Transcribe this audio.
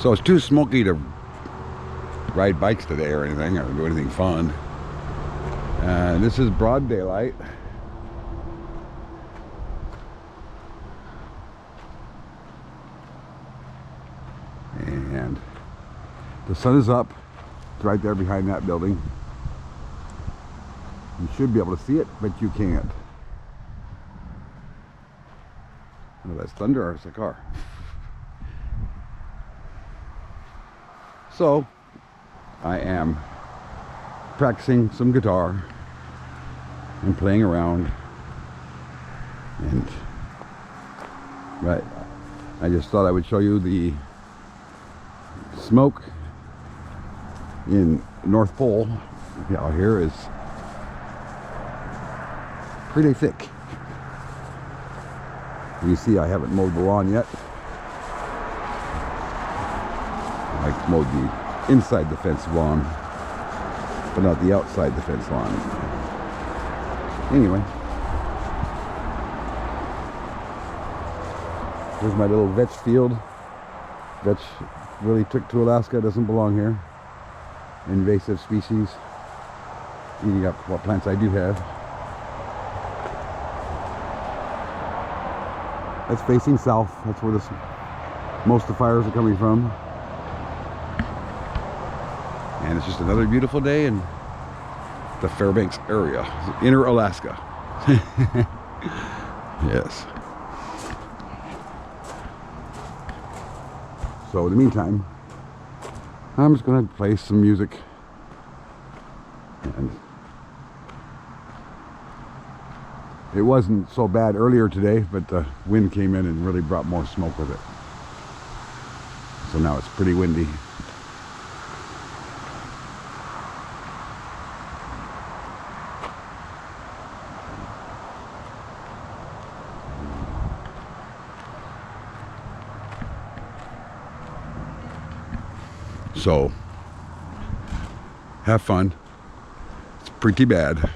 So it's too smoky to ride bikes today or anything, or do anything fun. This is broad daylight. And the sun is up. It's right there behind that building. You should be able to see it, but you can't. Oh, that's thunder or it's a car. So I am practicing some guitar and playing around, and right, I just thought I would show you the smoke in North Pole out here is pretty thick. You see I haven't mowed the lawn yet. I mowed the inside the fence lawn, but not the outside the fence lawn. Anyway, here's my little vetch field. Vetch really took to Alaska, doesn't belong here. Invasive species, eating up what plants I do have. That's facing south. That's where most of the fires are coming from. And it's just another beautiful day in the Fairbanks area, inner Alaska. Yes. So in the meantime, I'm just going to play some music. And it wasn't so bad earlier today, but the wind came in and really brought more smoke with it. So now it's pretty windy. So have fun. It's pretty bad.